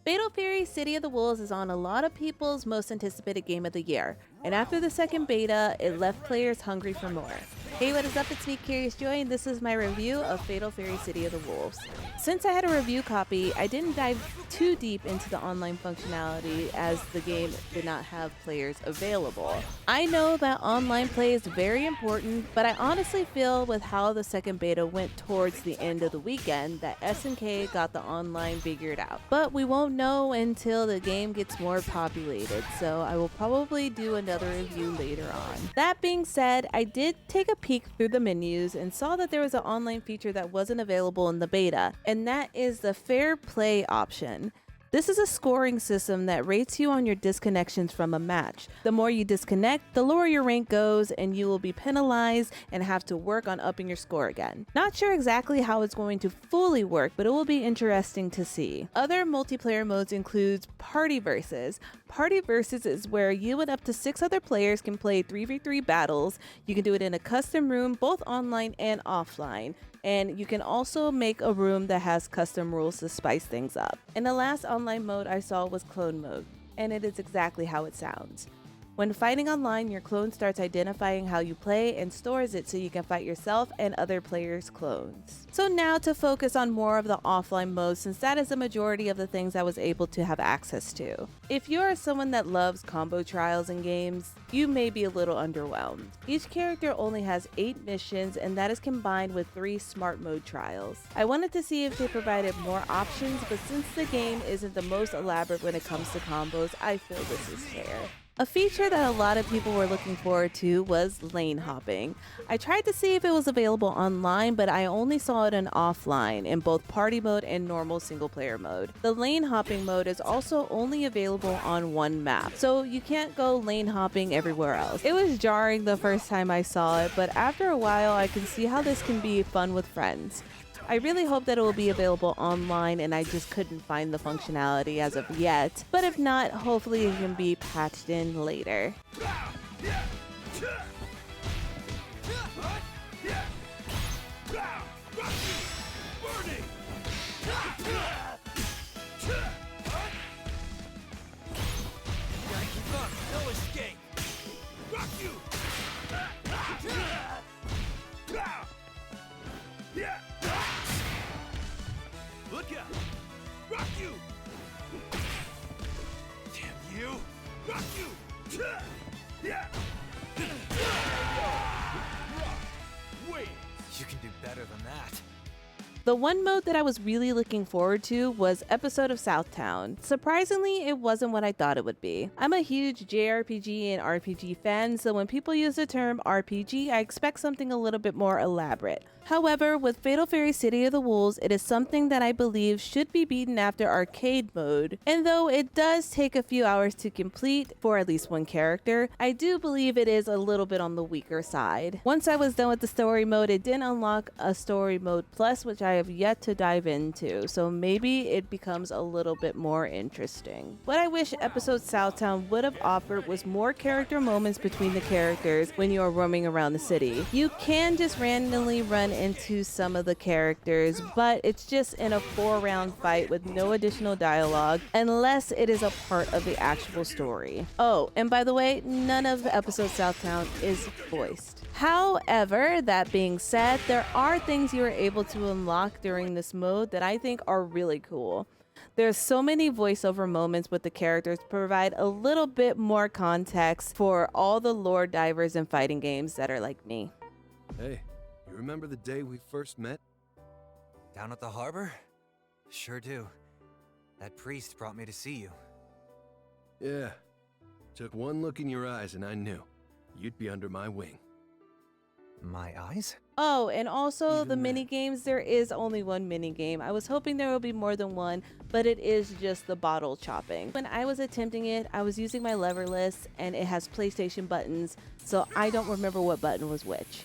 Fatal Fury City of the Wolves is on a lot of people's most anticipated game of the year, and after the second beta, it left players hungry for more. Hey, what is up? It's me, Curiousjoi, and this is my review of Fatal Fury City of the Wolves. Since I had a review copy, I didn't dive too deep into the online functionality as the game did not have players available. I know that online play is very important, but I honestly feel with how the second beta went towards the end of the weekend that SNK got the online figured out. But we won't know until the game gets more populated, so I will probably do another review later on. That being said, I did take a peek through the menus and saw that there was an online feature that wasn't available in the beta, and that is the fair play option. This is a scoring system that rates you on your disconnections from a match. The more you disconnect, the lower your rank goes, and you will be penalized and have to work on upping your score again. Not sure exactly how it's going to fully work, but it will be interesting to see. Other multiplayer modes include Party Versus. Party Versus is where you and up to 6 other players can play 3v3 battles. You can do it in a custom room, both online and offline. And you can also make a room that has custom rules to spice things up. And the last online mode I saw was clone mode, and it is exactly how it sounds. When fighting online, your clone starts identifying how you play and stores it so you can fight yourself and other players' clones. So now to focus on more of the offline mode, since that is the majority of the things I was able to have access to. If you are someone that loves combo trials in games, you may be a little underwhelmed. Each character only has 8 missions, and that is combined with 3 smart mode trials. I wanted to see if they provided more options, but since the game isn't the most elaborate when it comes to combos, I feel this is fair. A feature that a lot of people were looking forward to was lane hopping. I tried to see if it was available online, but I only saw it in offline in both party mode and normal single player mode. The lane hopping mode is also only available on one map, so you can't go lane hopping everywhere else. It was jarring the first time I saw it, but after a while I can see how this can be fun with friends. I really hope that it will be available online, and I just couldn't find the functionality as of yet. But if not, hopefully it can be patched in later. No escape! Rock you! Look out! Rock you! Damn you! Rock you! Wait! You can do better than that. The one mode that I was really looking forward to was Episode of Southtown. Surprisingly, it wasn't what I thought it would be. I'm a huge JRPG and RPG fan, so when people use the term RPG, I expect something a little bit more elaborate. However, with Fatal Fury City of the Wolves, it is something that I believe should be beaten after arcade mode. And though it does take a few hours to complete for at least one character, I do believe it is a little bit on the weaker side. Once I was done with the story mode, it did unlock a story mode plus, which I have yet to dive into, so maybe it becomes a little bit more interesting. What I wish Episode Southtown would have offered was more character moments between the characters when you are roaming around the city. You can just randomly run into some of the characters, but it's just in a 4-round fight with no additional dialogue unless it is a part of the actual story. Oh, and by the way, none of Episode Southtown is voiced. However, that being said, there are things you are able to unlock during this mode that I think are really cool. There's so many voiceover moments with the characters to provide a little bit more context for all the lore divers in fighting games that are like me. Hey, you remember the day we first met? Down at the harbor? Sure do. That priest brought me to see you. Yeah. Took one look in your eyes and I knew you'd be under my wing. My eyes? Oh, and also Even the then. mini games, there is only one mini game. I was hoping there would be more than one, but it is just the bottle chopping. When I was attempting it, I was using my leverless and it has PlayStation buttons, so I don't remember what button was which.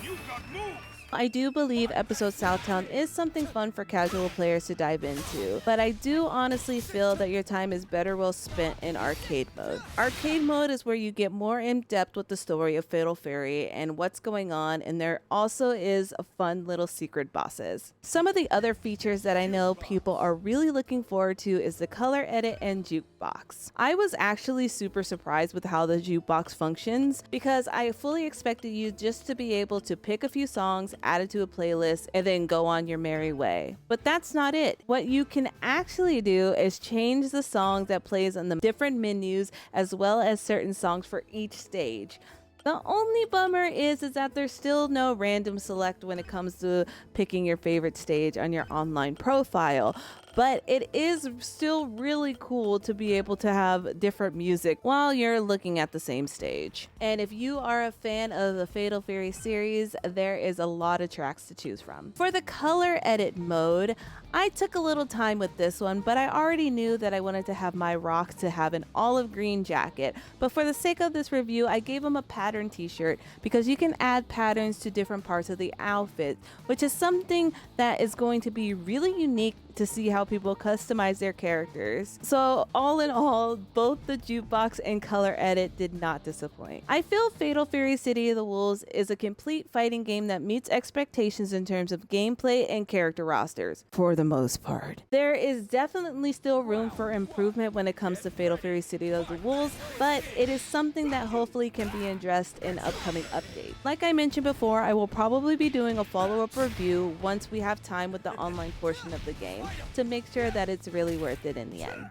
You've got moves! I do believe episode Southtown is something fun for casual players to dive into, but I do honestly feel that your time is better well spent in arcade mode. Arcade mode is where you get more in depth with the story of Fatal Fury and what's going on, and there also is a fun little secret bosses. Some of the other features that I know people are really looking forward to is the color edit and jukebox. I was actually super surprised with how the jukebox functions because I fully expected you just to be able to pick a few songs, add it to a playlist, and then go on your merry way. But that's not it. What you can actually do is change the song that plays on the different menus as well as certain songs for each stage. The only bummer is that there's still no random select when it comes to picking your favorite stage on your online profile. But it is still really cool to be able to have different music while you're looking at the same stage. And if you are a fan of the Fatal Fury series, there is a lot of tracks to choose from. For the color edit mode, I took a little time with this one, but I already knew that I wanted to have my rock to have an olive green jacket. But for the sake of this review, I gave him a pattern t-shirt because you can add patterns to different parts of the outfit, which is something that is going to be really unique to see how people customize their characters. So all in all, both the jukebox and color edit did not disappoint. I feel Fatal Fury City of the Wolves is a complete fighting game that meets expectations in terms of gameplay and character rosters, for the most part. There is definitely still room for improvement when it comes to Fatal Fury City of the Wolves, but it is something that hopefully can be addressed in upcoming updates. Like I mentioned before, I will probably be doing a follow-up review once we have time with the online portion of the game to make sure that it's really worth it in the end.